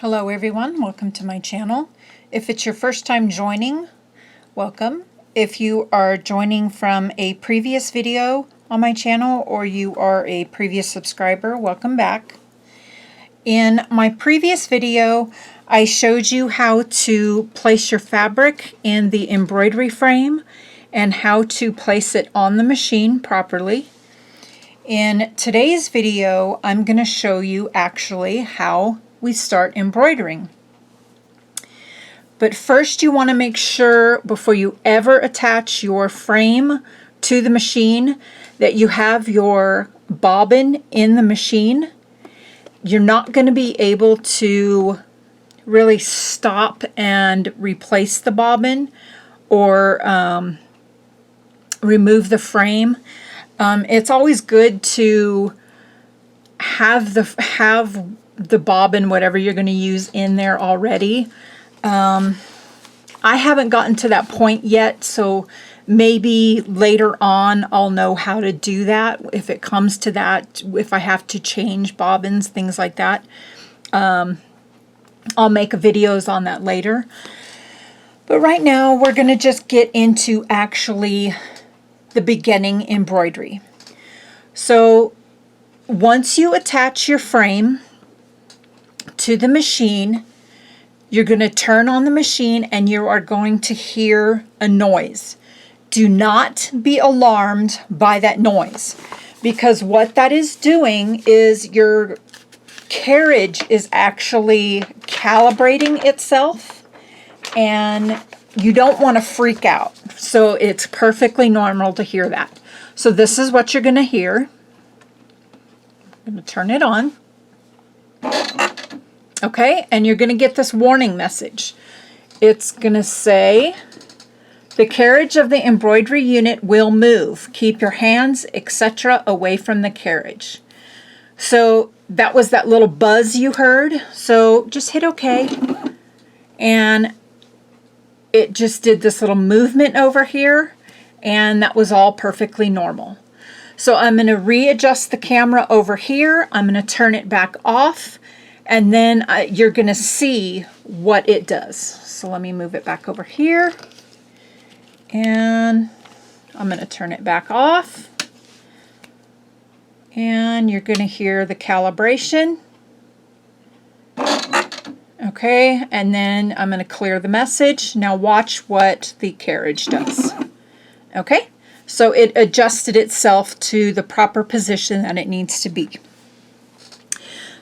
Hello everyone, welcome to my channel. If it's your first time joining, welcome. If you are joining from a previous video on my channel or you are a previous subscriber, welcome back. In my previous video, I showed you how to place your fabric in the embroidery frame and how to place it on the machine properly. In today's video, I'm going to show you actually how we start embroidering. But first you want to make sure before you ever attach your frame to the machine that you have your bobbin in the machine. You're not going to be able to really stop and replace the bobbin or remove the frame. It's always good to have the bobbin, whatever you're going to use, in there already. I haven't gotten to that point yet, so maybe later on I'll know how to do that if it comes to that, if I have to change bobbins, things like that. I'll make videos on that later. But right now we're going to just get into actually the beginning embroidery. So once you attach your frame to the machine, you're going to turn on the machine and you are going to hear a noise. Do not be alarmed by that noise, because what that is doing is your carriage is actually calibrating itself and you don't want to freak out. So it's perfectly normal to hear that. So this is what you're going to hear. I'm going to turn it on. Okay, and you're going to get this warning message. It's going to say, the carriage of the embroidery unit will move. Keep your hands, etc. away from the carriage. So that was that little buzz you heard. So just hit OK. And it just did this little movement over here. And that was all perfectly normal. So I'm going to readjust the camera over here. I'm going to turn it back off. And then you're going to see what it does. So let me move it back over here. And I'm going to turn it back off. And you're going to hear the calibration. Okay, and then I'm going to clear the message. Now watch what the carriage does. Okay, so it adjusted itself to the proper position that it needs to be.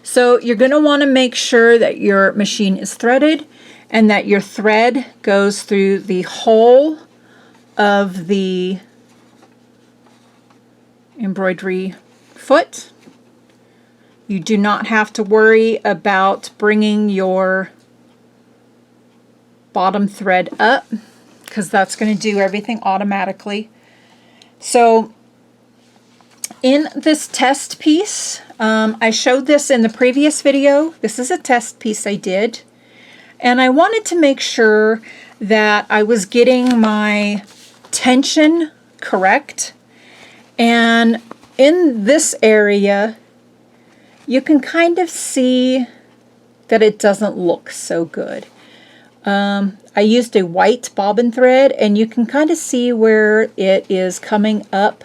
So you're going to want to make sure that your machine is threaded and that your thread goes through the whole of the embroidery foot. You do not have to worry about bringing your bottom thread up, because that's going to do everything automatically. So in this test piece, I showed this in the previous video. This is a test piece I did. And I wanted to make sure that I was getting my tension correct. And in this area, you can kind of see that it doesn't look so good. I used a white bobbin thread, and you can kind of see where it is coming up.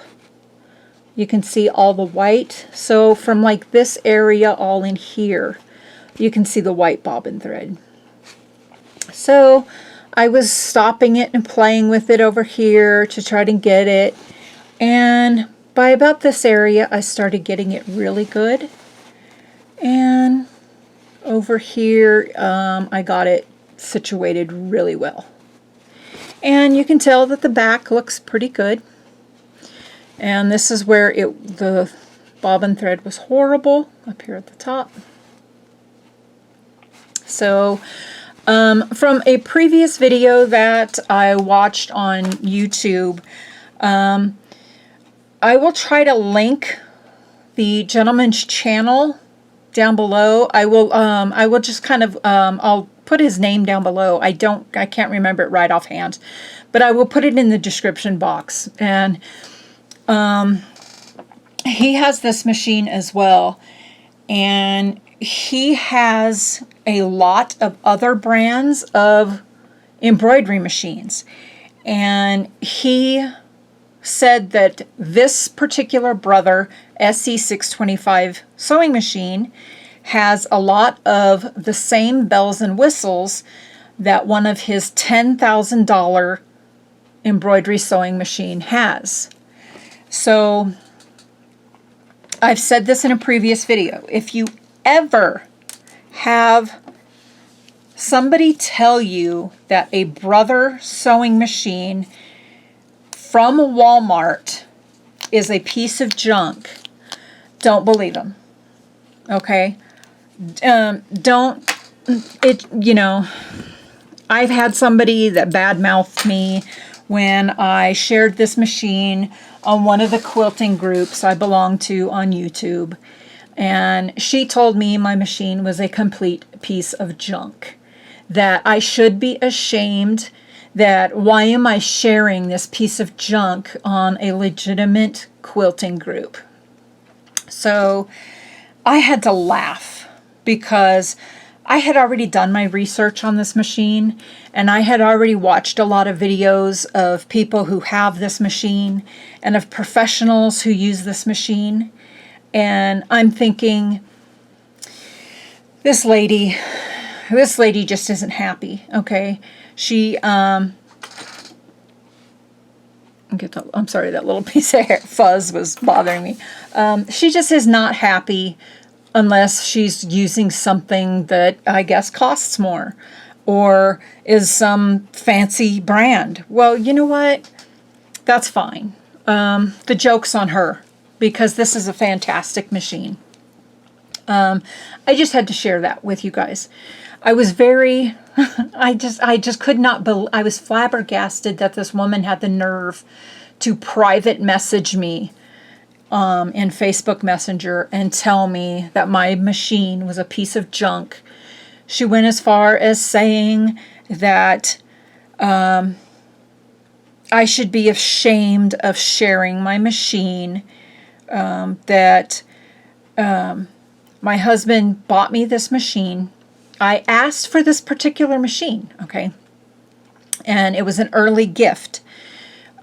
You can see all the white. So from like this area all in here, you can see the white bobbin thread. So I was stopping it and playing with it over here to try to get it. And by about this area, I started getting it really good. And over here, I got it situated really well. And you can tell that the back looks pretty good. And this is where the bobbin thread was horrible, up here at the top. So from a previous video that I watched on YouTube, I will try to link the gentleman's channel down below. I will just kind of, I'll put his name down below. I can't remember it right offhand, but I will put it in the description box. And he has this machine as well, and he has a lot of other brands of embroidery machines. And he said that this particular Brother SE625 sewing machine has a lot of the same bells and whistles that one of his $10,000 embroidery sewing machine has. So I've said this in a previous video. If you ever have somebody tell you that a Brother sewing machine from Walmart is a piece of junk, don't believe them. Okay? Don't, I've had somebody that badmouthed me when I shared this machine on one of the quilting groups I belong to on YouTube. And she told me my machine was a complete piece of junk. That I should be ashamed, that why am I sharing this piece of junk on a legitimate quilting group? So I had to laugh because I had already done my research on this machine, and I had already watched a lot of videos of people who have this machine and of professionals who use this machine. And I'm thinking, this lady just isn't happy, okay? She, I'm sorry, that little piece of hair fuzz was bothering me. She just is not happy unless she's using something that I guess costs more or is some fancy brand. Well, you know what? That's fine. The joke's on her because this is a fantastic machine. I just had to share that with you guys. I was very, I just could not believe, I was flabbergasted that this woman had the nerve to private message me in Facebook Messenger and tell me that my machine was a piece of junk. She went as far as saying that I should be ashamed of sharing my machine, that my husband bought me this machine. I asked for this particular machine, okay? And it was an early gift,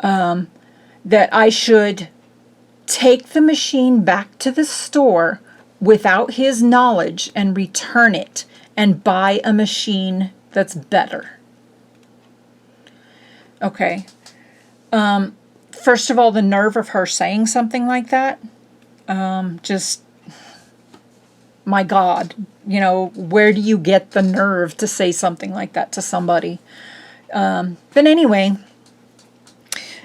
that I should take the machine back to the store without his knowledge and return it and buy a machine that's better. Okay. First of all, the nerve of her saying something like that, just, my God, where do you get the nerve to say something like that to somebody? But anyway,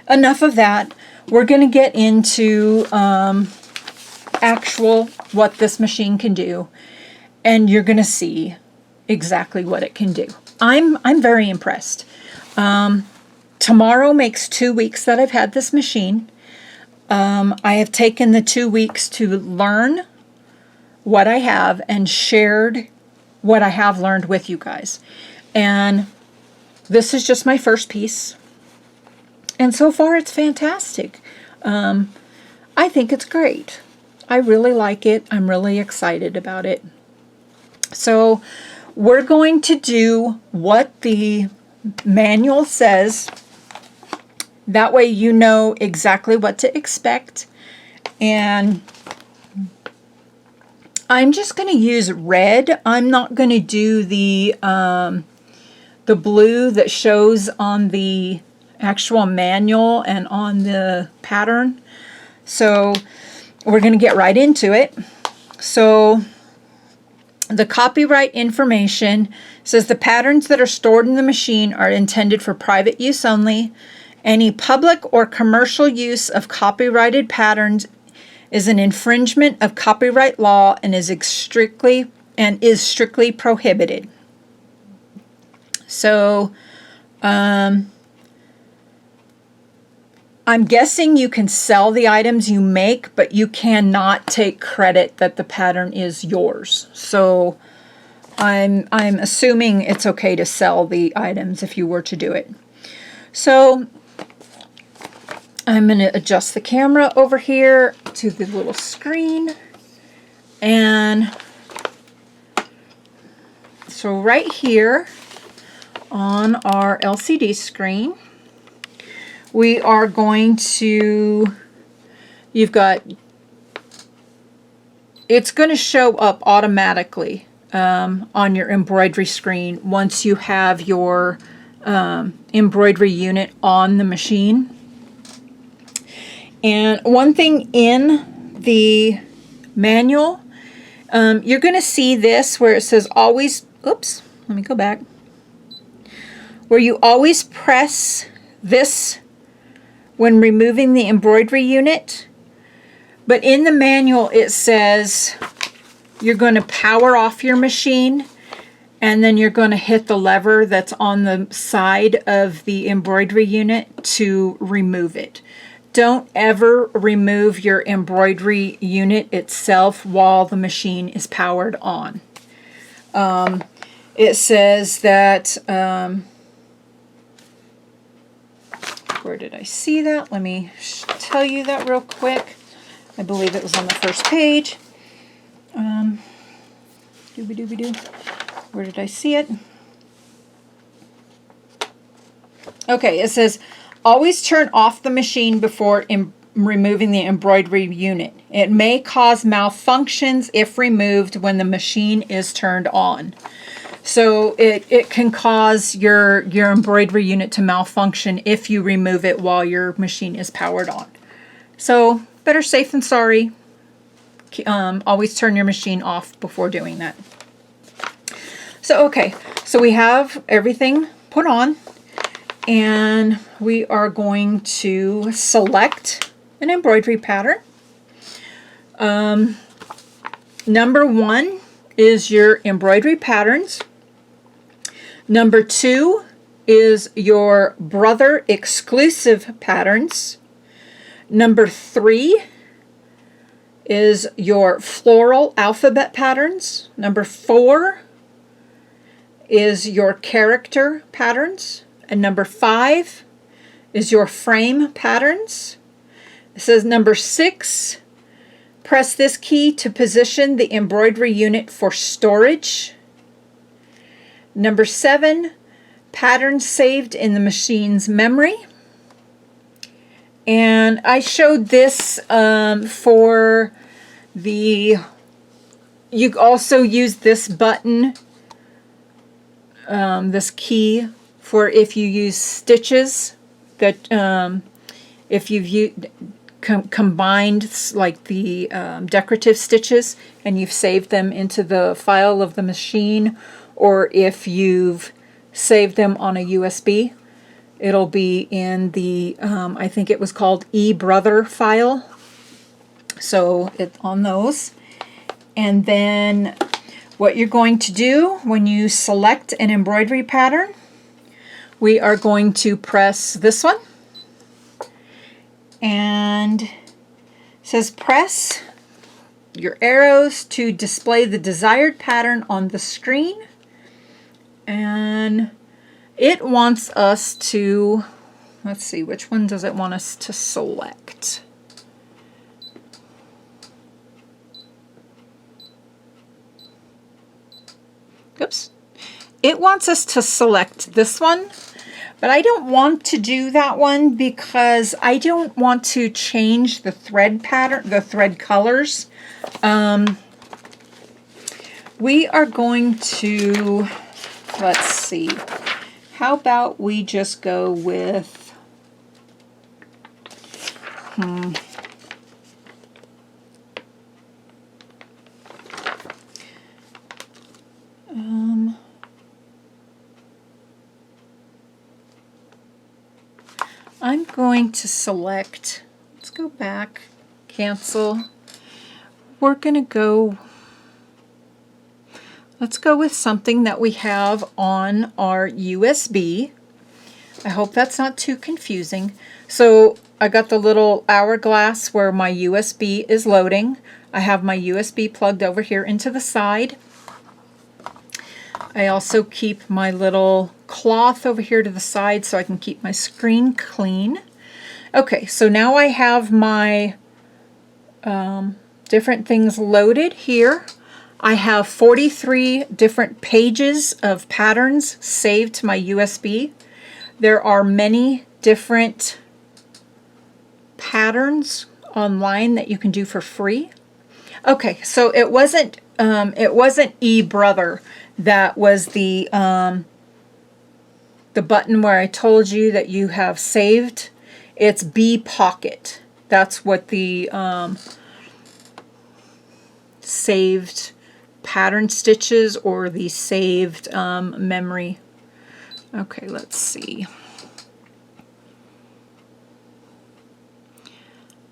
enough of that. We're going to get into actual what this machine can do, and you're going to see exactly what it can do. I'm very impressed. Tomorrow makes 2 weeks that I've had this machine. I have taken the 2 weeks to learn what I have and shared what I have learned with you guys. And this is just my first piece. And so far it's fantastic. I think it's great. I really like it. I'm really excited about it. So we're going to do what the manual says. That way you know exactly what to expect. And I'm just going to use red. I'm not going to do the blue that shows on the actual manual and on the pattern. So we're going to get right into it. So the copyright information says the patterns that are stored in the machine are intended for private use only. Any public or commercial use of copyrighted patterns is an infringement of copyright law and is strictly prohibited. So I'm guessing you can sell the items you make, but you cannot take credit that the pattern is yours. So I'm assuming it's okay to sell the items if you were to do it. So I'm going to adjust the camera over here to the little screen, and So right here on our LCD screen, we are going to, it's going to show up automatically on your embroidery screen once you have your embroidery unit on the machine. And one thing in the manual, you're going to see this where it says always, oops, let me go back, where you always press this when removing the embroidery unit. But in the manual it says you're going to power off your machine and then you're going to hit the lever that's on the side of the embroidery unit to remove it. Don't ever remove your embroidery unit itself while the machine is powered on. It says that, where did I see that? Let me tell you that real quick. I believe it was on the first page. Dooby-dooby-doo. Where did I see it? Okay, it says, always turn off the machine before removing the embroidery unit. It may cause malfunctions if removed when the machine is turned on. So it can cause your embroidery unit to malfunction if you remove it while your machine is powered on. So better safe than sorry. Always turn your machine off before doing that. So okay, so we have everything put on, and we are going to select an embroidery pattern. Number 1 is your embroidery patterns. Number 2 is your brother exclusive patterns. Number 3 is your floral alphabet patterns. Number 4 is your character patterns. And number 5 is your frame patterns. It says number 6, press this key to position the embroidery unit for storage. Number 7, patterns saved in the machine's memory. And I showed this for the, you also use this button, this key, for if you use stitches that if you've combined like the decorative stitches and you've saved them into the file of the machine, or if you've saved them on a USB, it'll be in the I think it was called eBrother file, so it's on those. And then what you're going to do when you select an embroidery pattern, we are going to press this one, and it says press your arrows to display the desired pattern on the screen. And it wants us to, let's see, which one does it want us to select? Oops. It wants us to select this one, but I don't want to do that one because I don't want to change the thread pattern, the thread colors. We are going to, let's see, how about we just go with, I'm going to select, let's go back, cancel. We're going to go, let's go with something that we have on our USB. I hope that's not too confusing. So I got the little hourglass where my USB is loading. I have my USB plugged over here into the side. I also keep my little cloth over here to the side so I can keep my screen clean. Okay, so now I have my different things loaded here. I have 43 different pages of patterns saved to my USB. There are many different patterns online that you can do for free. Okay, so it wasn't eBrother that was the button where I told you that you have saved. It's B Pocket. That's what the saved pattern stitches or the saved memory. Okay, let's see.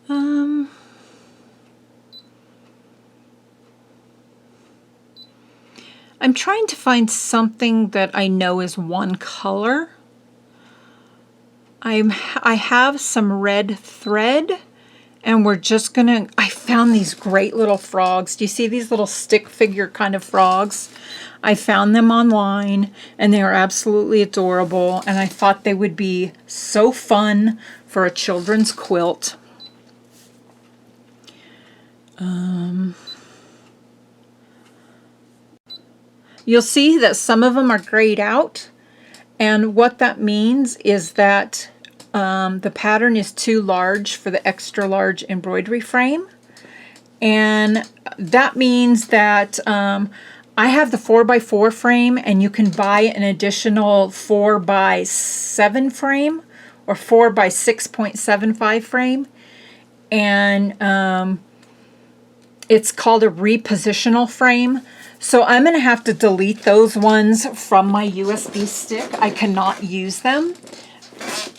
I'm trying to find something that I know is one color. I have some red thread, and we're just gonna, I found these great little frogs. Do you see these little stick figure kind of frogs? I found them online, and they are absolutely adorable, and I thought they would be so fun for a children's quilt. You'll see that some of them are grayed out, and what that means is that the pattern is too large for the extra large embroidery frame, and that means that I have the 4x4 frame, and you can buy an additional 4x7 frame or 4x6.75 frame, and it's called a repositional frame. So I'm going to have to delete those ones from my USB stick. I cannot use them,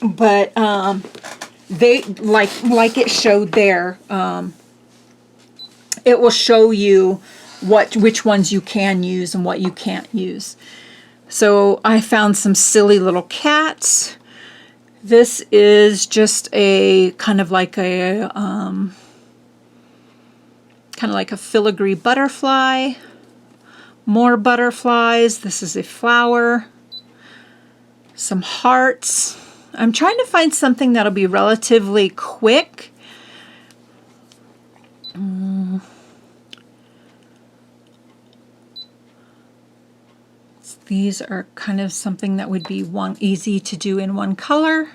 but they like it showed there. It will show you which ones you can use and what you can't use. So I found some silly little cats. This is just a kind of like a filigree butterfly. More butterflies. This is a flower. Some hearts. I'm trying to find something that'll be relatively quick. These are kind of something that would be easy to do in one color.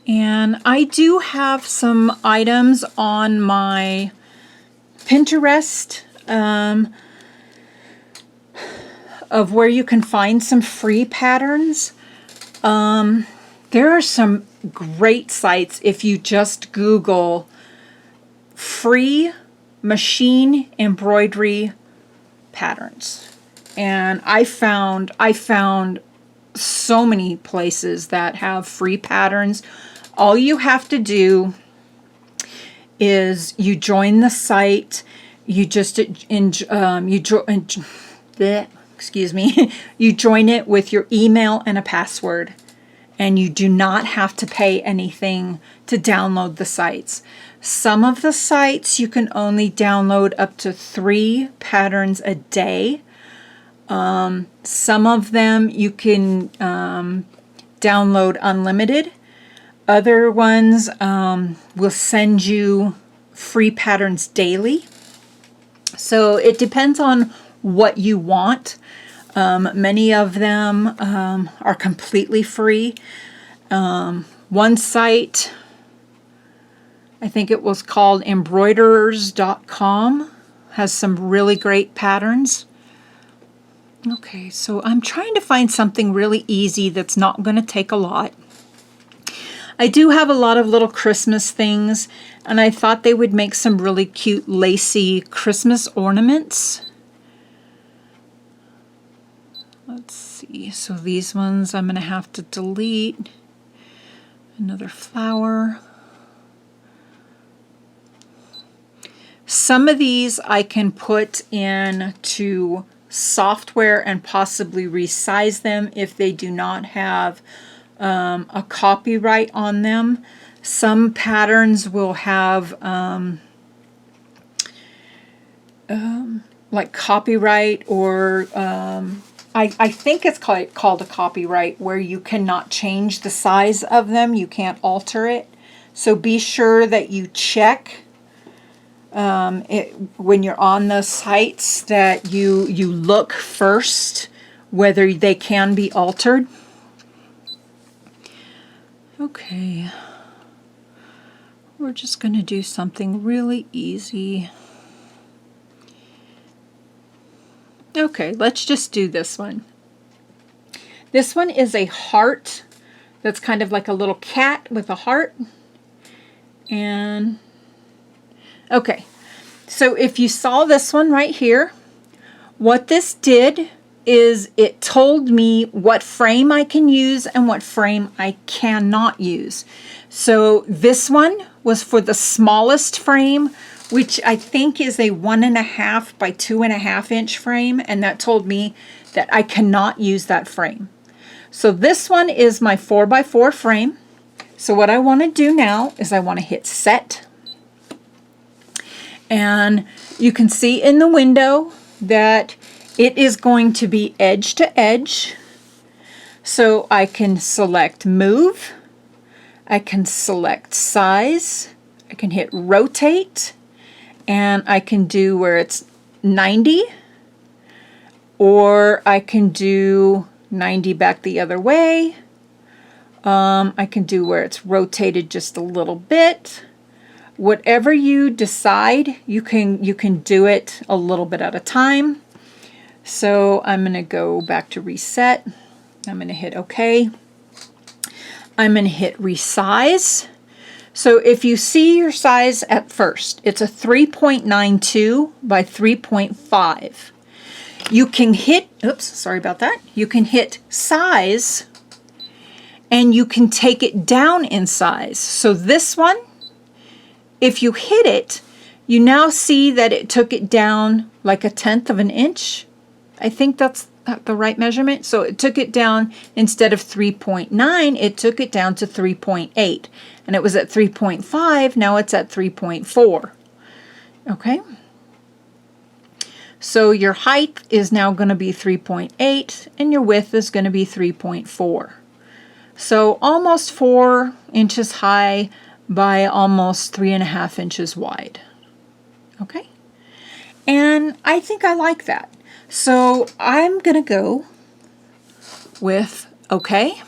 And I do have some items on my Pinterest of where you can find some free patterns. There are some great sites if you just Google free machine embroidery patterns. And I found so many places that have free patterns. All you have to do is you join the site. You just you join it with your email and a password, and you do not have to pay anything to download the sites. Some of the sites you can only download up to 3 patterns a day. Some of them you can download unlimited. Other ones will send you free patterns daily. So it depends on what you want. Many of them are completely free. One site, I think it was called embroiderers.com, has some really great patterns. Okay, so I'm trying to find something really easy that's not going to take a lot. I do have a lot of little Christmas things, and I thought they would make some really cute lacy Christmas ornaments. Let's see, so these ones I'm going to have to delete. Another flower. Some of these I can put into software and possibly resize them if they do not have a copyright on them. Some patterns will have like copyright, or I think it's called a copyright, where you cannot change the size of them. You can't alter it. So be sure that you check when you're on the sites that you look first whether they can be altered. Okay, we're just going to do something really easy. Okay, let's just do this one. This one is a heart that's kind of like a little cat with a heart. And okay, so if you saw this one right here, what this did is it told me what frame I can use and what frame I cannot use. So this one was for the smallest frame, which I think is a 1.5 by 2.5 inch frame, and that told me that I cannot use that frame. So this one is my 4x4 frame. So what I want to do now is I want to hit set. And you can see in the window that it is going to be edge to edge. So I can select move. I can select size. I can hit rotate. And I can do where it's 90. Or I can do 90 back the other way. I can do where it's rotated just a little bit. Whatever you decide, you can do it a little bit at a time. So I'm going to go back to reset. I'm going to hit OK. I'm going to hit resize. So if you see your size at first, it's a 3.92 by 3.5. You can hit, oops, sorry about that. You can hit size and you can take it down in size. So this one, if you hit it, you now see that it took it down like 1/10 of an inch. I think that's the right measurement. So it took it down, instead of 3.9, it took it down to 3.8. And it was at 3.5, now it's at 3.4. Okay? So your height is now going to be 3.8 and your width is going to be 3.4. So almost 4 inches high by almost 3.5 inches wide. Okay? And I think I like that. So I'm going to go with OK.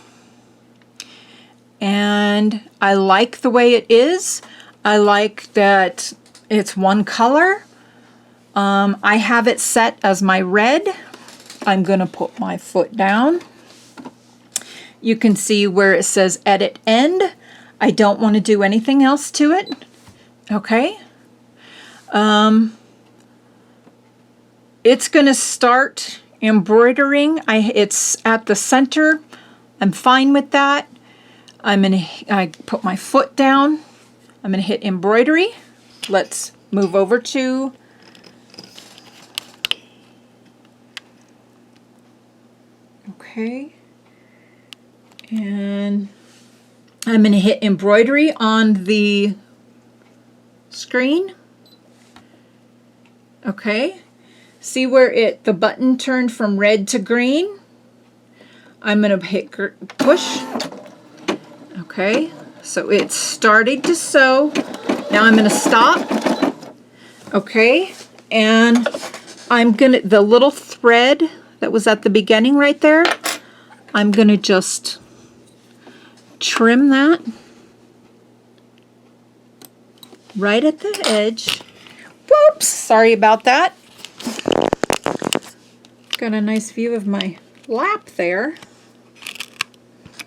And I like the way it is. I like that it's one color. I have it set as my red. I'm going to put my foot down. You can see where it says edit end. I don't want to do anything else to it. Okay. It's going to start embroidering. It's at the center. I'm fine with that. I put my foot down. I'm going to hit embroidery. Let's move over to okay. And I'm going to hit embroidery on the screen. Okay. See where the button turned from red to green? I'm going to hit push. Okay. So it's starting to sew. Now I'm going to stop. Okay. And I'm going to, the little thread that was at the beginning right there, I'm going to just trim that right at the edge. Whoops, sorry about that. Got a nice view of my lap there.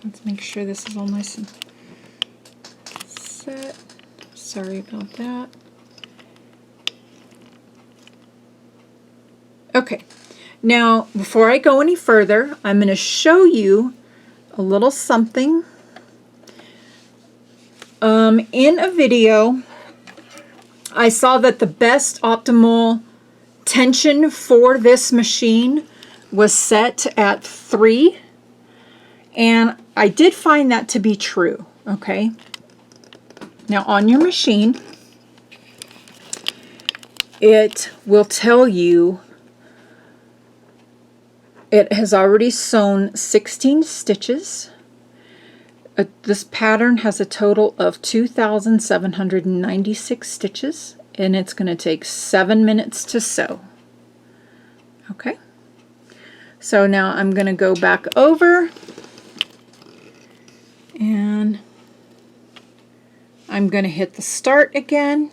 Let's make sure this is all nice and set. Sorry about that. Okay, now before I go any further, I'm going to show you a little something. In a video, I saw that the best optimal tension for this machine was set at 3, and I did find that to be true. Okay, now on your machine, it will tell you it has already sewn 16 stitches. this pattern has a total of 2,796 stitches, and it's going to take 7 minutes to sew. Okay, so now I'm going to go back over and I'm going to hit the start again.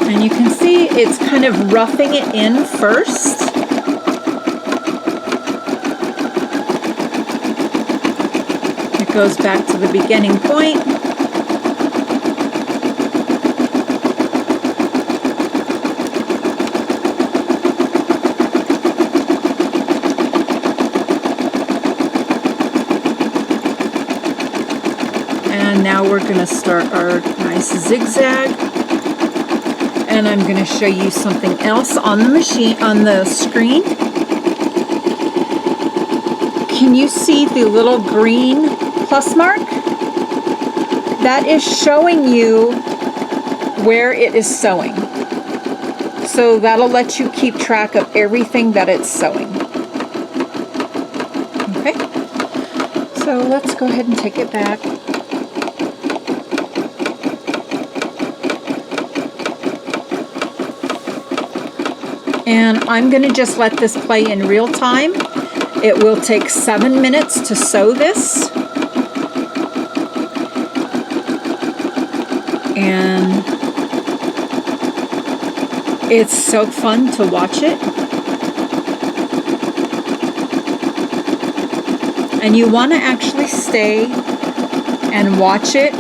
And you can see it's kind of roughing it in first. It goes back to the beginning point. And now we're going to start our nice zigzag. And I'm going to show you something else on the machine, on the screen. Can you see the little green plus mark? That is showing you where it is sewing. So that'll let you keep track of everything that it's sewing. Okay, so let's go ahead and take it back. And I'm going to just let this play in real time. It will take 7 minutes to sew this. And it's so fun to watch it. And you want to actually stay and watch it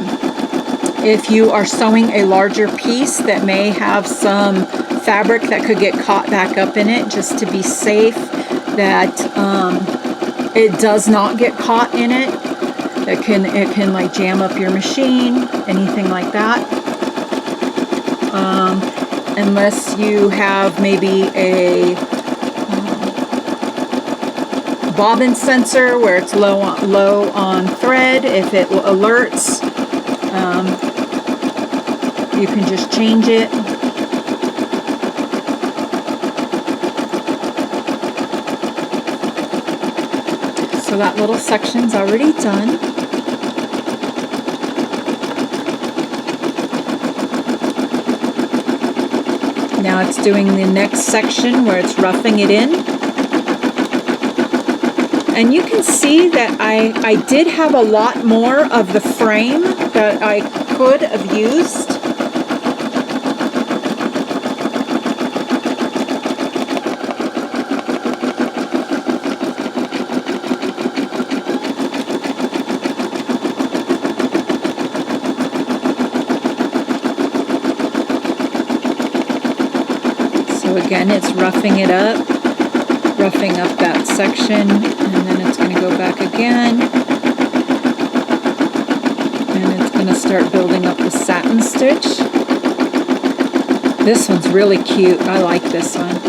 if you are sewing a larger piece that may have some fabric that could get caught back up in it, just to be safe that it does not get caught in it. It can like jam up your machine, anything like that. Unless you have maybe a bobbin sensor where it's low on thread. If it alerts, you can just change it. So that little section's already done. Now it's doing the next section where it's roughing it in. And you can see that I did have a lot more of the frame that I could have used. Again, it's roughing it up, roughing up that section, and then it's going to go back again, and it's going to start building up the satin stitch. This one's really cute. I like this one.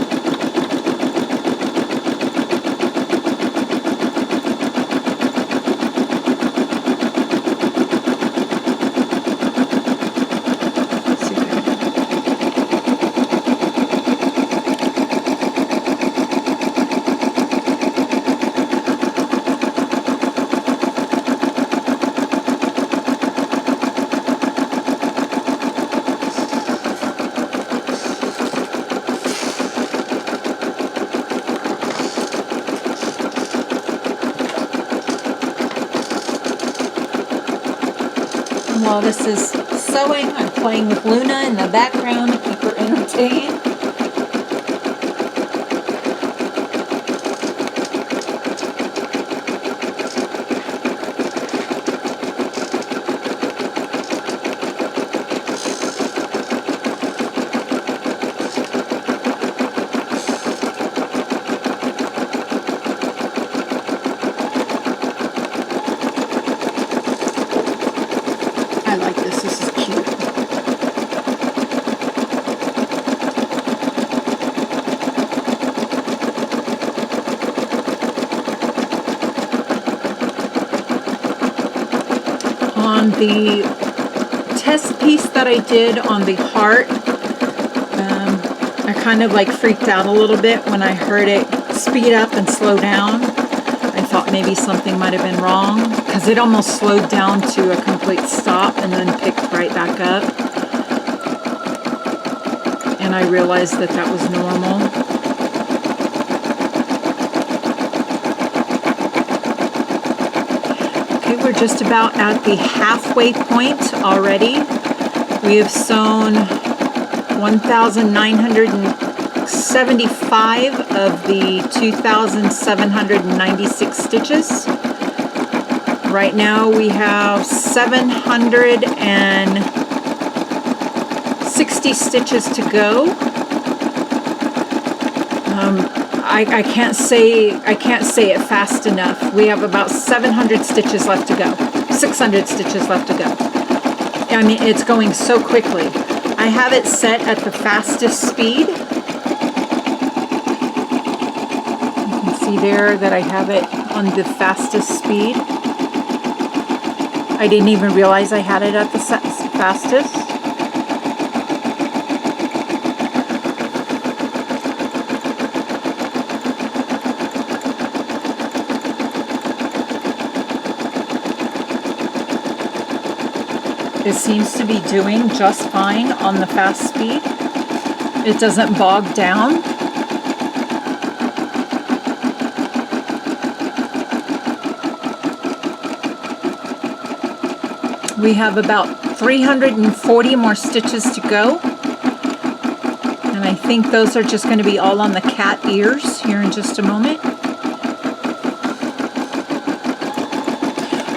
While this is sewing, I'm playing with Luna in the background to keep her entertained. the test piece that I did on the heart, I kind of like freaked out a little bit when I heard it speed up and slow down. I thought maybe something might have been wrong because it almost slowed down to a complete stop and then picked right back up. And I realized that that was normal. Okay, we're just about at the halfway point already. We have sewn 1,975 of the 2,796 stitches. Right now we have 760 stitches to go. I can't say it fast enough. We have about 700 stitches left to go. 600 stitches left to go. I mean, it's going so quickly. I have it set at the fastest speed. You can see there that I have it on the fastest speed. I didn't even realize I had it at the fastest. It seems to be doing just fine on the fast speed. It doesn't bog down. We have about 340 more stitches to go. And I think those are just going to be all on the cat ears here in just a moment.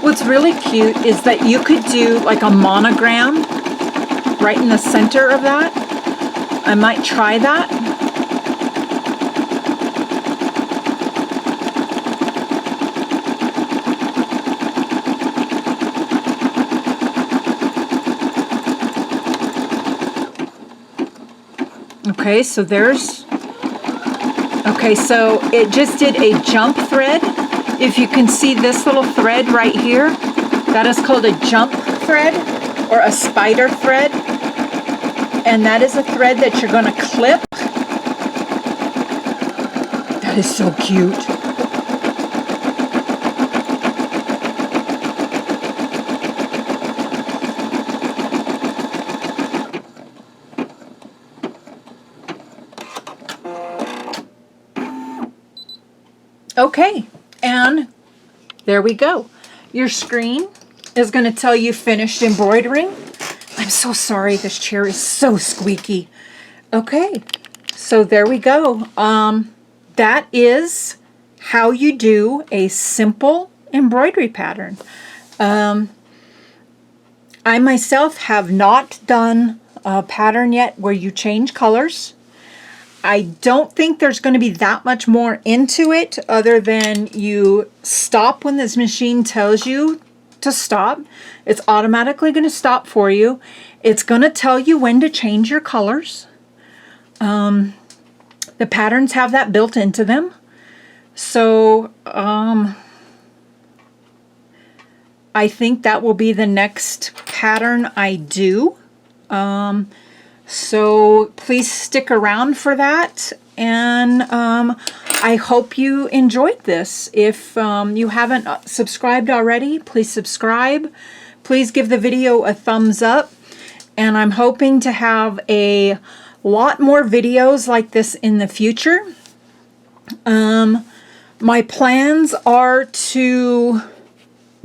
What's really cute is that you could do like a monogram right in the center of that. I might try that. Okay, so there's, okay, so it just did a jump thread. If you can see this little thread right here, that is called a jump thread or a spider thread. And that is a thread that you're going to clip. That is so cute. Okay, and there we go. Your screen is going to tell you finished embroidering. I'm so sorry, this chair is so squeaky. Okay, so there we go. That is how you do a simple embroidery pattern. I myself have not done a pattern yet where you change colors. I don't think there's going to be that much more into it other than you stop when this machine tells you to stop. It's automatically going to stop for you. It's going to tell you when to change your colors. The patterns have that built into them. So I think that will be the next pattern I do. So please stick around for that, and I hope you enjoyed this. If you haven't subscribed already, please subscribe. Please give the video a thumbs up, and I'm hoping to have a lot more videos like this in the future. My plans are to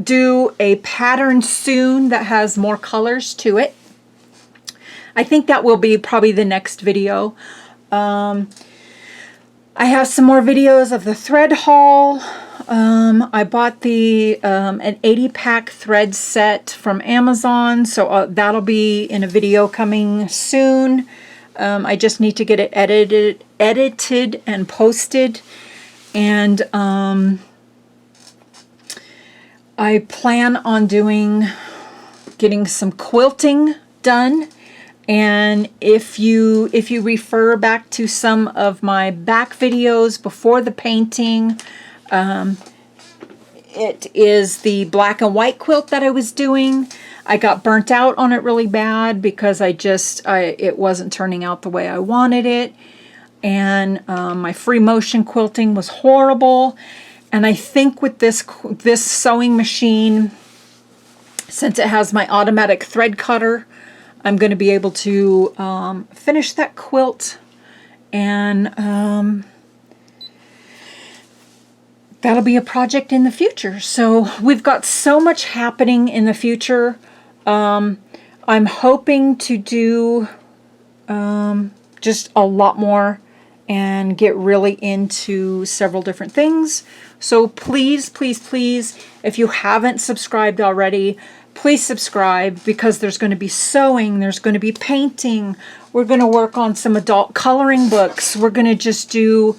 do a pattern soon that has more colors to it. I think that will be probably the next video. I have some more videos of the thread haul. I bought the an 80-pack thread set from Amazon, so that'll be in a video coming soon. I just need to get it edited and posted. And I plan on getting some quilting done. And if you refer back to some of my back videos before the painting, it is the black and white quilt that I was doing. I got burnt out on it really bad because it wasn't turning out the way I wanted it. And my free motion quilting was horrible. And I think with this sewing machine, since it has my automatic thread cutter, I'm going to be able to finish that quilt, and that'll be a project in the future. So we've got so much happening in the future. I'm hoping to do just a lot more and get really into several different things. So please, please, please, if you haven't subscribed already, please subscribe, because there's going to be sewing, there's going to be painting, we're going to work on some adult coloring books, we're going to just do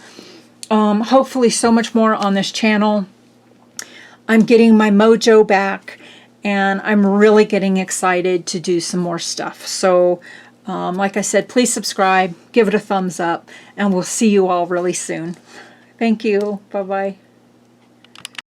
hopefully so much more on this channel. I'm getting my mojo back, and I'm really getting excited to do some more stuff. So like I said, please subscribe, give it a thumbs up, and we'll see you all really soon. Thank you. Bye-bye.